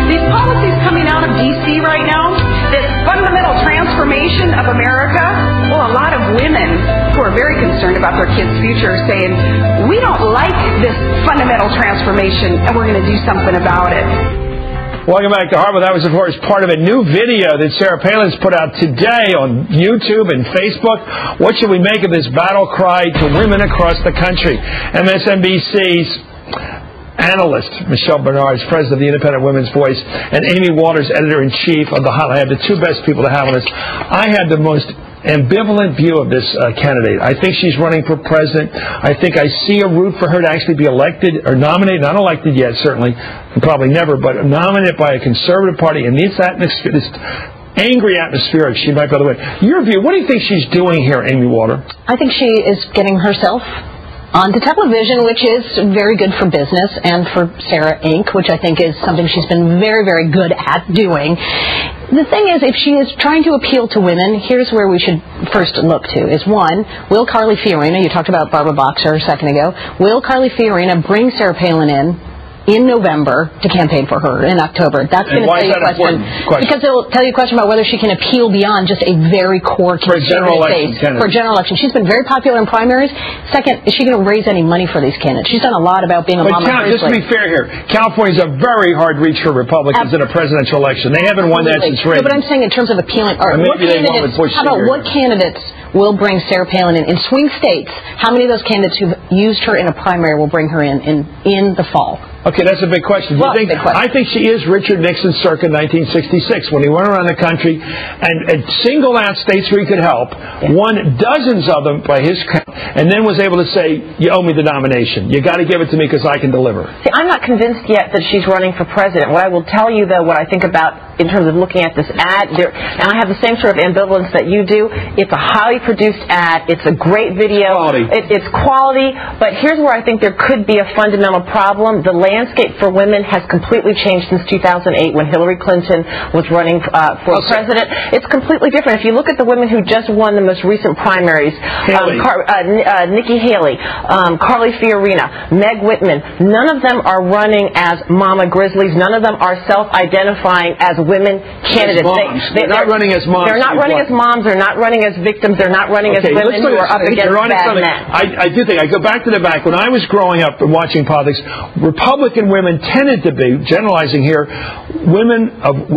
These policies coming out of D.C. right now, this fundamental transformation of America, well, a lot of women who are very concerned about their kids' future are saying, we don't like this fundamental transformation, and we're going to do something about it. Welcome back to Hardball. That was, of course, part of a new video that Sarah Palin's put out today on YouTube and Facebook. What should we make of this battle cry to women across the country? MSNBC's Analyst, Michelle Bernard, is president of the Independent Women's Voice, and Amy Walters, editor-in-chief of the Hotline. I have the two best people to have on this. I had the most ambivalent view of this candidate. I think she's running for president. I think I see a route for her to actually be elected or nominated, not elected yet, certainly, and probably never, but nominated by a conservative party in this atmosphere, this angry atmosphere, she might go the way. Your view, what do you think she's doing here, Amy Walter? I think she is getting herself onto television, which is very good for business, and for Sarah Inc., which I think is something she's been very, very good at doing. The thing is, if she is trying to appeal to women, here's where we should first look to, is one, will Carly Fiorina, you talked about Barbara Boxer a second ago, will Carly Fiorina bring Sarah Palin in November to campaign for her in October? That's going to tell you a question. Because it will tell you a question about whether she can appeal beyond just a very core conservative base. For a general election. She's been very popular in primaries. Second, is she going to raise any money for these candidates? She's done a lot about being a mama. Just to be fair here, California's a very hard reach for Republicans in a presidential election. They haven't won that since Reagan. No, but I'm saying in terms of appealing, or what candidates will bring Sarah Palin in swing states? How many of those candidates who've used her in a primary will bring her in the fall? Okay, that's a big question. I think she is Richard Nixon circa 1966, when he went around the country and singled out states where he could help, won dozens of them by his count, and then was able to say, you owe me the nomination. You got to give it to me because I can deliver. See, I'm not convinced yet that she's running for president. What I will tell you, though, what I think about in terms of looking at this ad, and I have the same sort of ambivalence that you do. It's a highly produced ad. It's a great video. It's quality. But here's where I think there could be a fundamental problem. The landscape for women has completely changed since 2008 when Hillary Clinton was running for president. It's completely different. If you look at the women who just won the most recent primaries, Nikki Haley, Carly Fiorina, Meg Whitman, none of them are running as Mama Grizzlies. None of them are self-identifying as women candidates. They're not running as moms. They're not running as moms. They're not running as victims. They're not running as women who are up against bad men. I do think, I go back to the back. When I was growing up and watching politics, Republican women tended to be, generalizing here,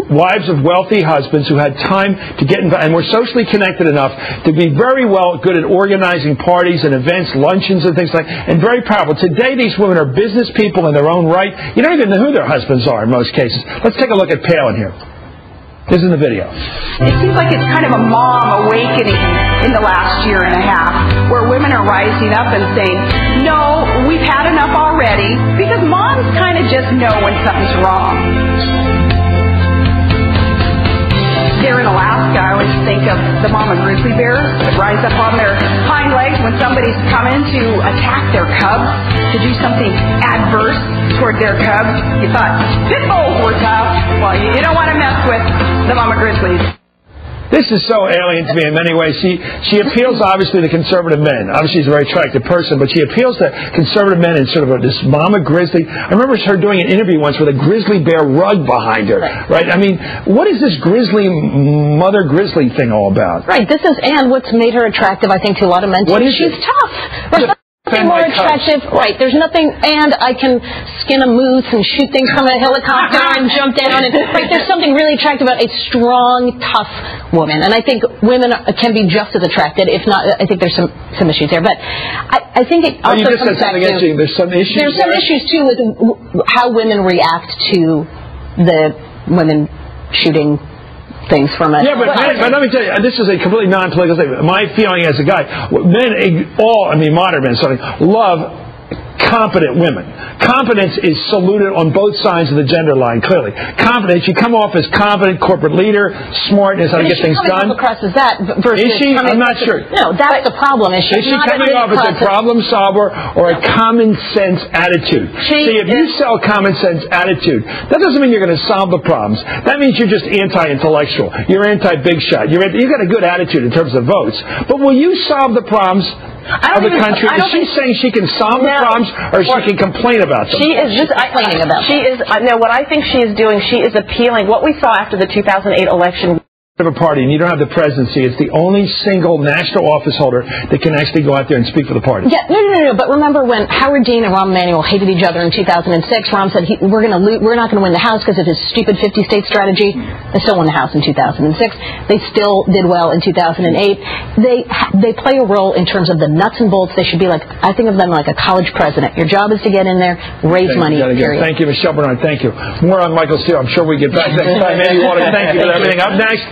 wives of wealthy husbands who had time to get involved and were socially connected enough to be very good at organizing parties and events, luncheons and things like that, and very powerful. Today, these women are business people in their own right. You don't even know who their husbands are in most cases. Let's take a look at Palin here. This is the video. It seems like it's kind of a mom awakening in the last year and a half, where women are rising up and saying, no, we've had enough already, because moms kind of just know when something's wrong. There in Alaska, I always think of the mama grizzly bears that rise up on their hind legs when somebody's coming to attack their cubs, to do something adverse toward their cubs. You thought pit bulls were tough. Well, you don't want to mess with the mama grizzlies. This is so alien to me in many ways. She appeals, obviously, to conservative men. Obviously, she's a very attractive person, but she appeals to conservative men in sort of this mama grizzly. I remember her doing an interview once with a grizzly bear rug behind her, right? I mean, what is this mother grizzly thing all about? Right, and what's made her attractive, I think, to a lot of men, too. She's tough. Nothing more attractive, right? There's nothing, and I can skin a moose and shoot things from a helicopter and jump down, and there's something really attractive about a strong, tough woman, and I think women can be just as attracted, if not. I think there's some issues there, but I think it also comes back to there's some issues. There's some issues too with how women react to the women shooting things from it. Yeah, but let me tell you, this is a completely non-political thing. My feeling as a guy, modern men, love competent women. Competence is saluted on both sides of the gender line, clearly. Competence, you come off as competent corporate leader, smartness, how to get things done. Is she coming off as that versus... Is she? I'm not sure. No, that's the problem. Is she coming off as a problem solver or a common sense attitude? See, if you sell common sense attitude, that doesn't mean you're going to solve the problems. That means you're just anti-intellectual. You're anti-big shot. You've got a good attitude in terms of votes. But will you solve the problems? of the country? Is she saying she can solve the problems, or she can complain about them? She is just complaining about them. She is, no, what I think she is doing, she is appealing. What we saw after the 2008 election of a party and you don't have the presidency, it's the only single national office holder that can actually go out there and speak for the party. Yeah, no. But remember when Howard Dean and Rahm Emanuel hated each other in 2006? Rahm said we're not going to win the House because of his stupid 50-state strategy. They still won the House in 2006. They still did well in 2008. They play a role in terms of the nuts and bolts. They should be like, I think of them like a college president. Your job is to get in there, raise money. Period. Thank you, Michelle Bernard. Thank you. More on Michael Steele. I'm sure we get back next time. Maybe you want to thank you for everything. Up next,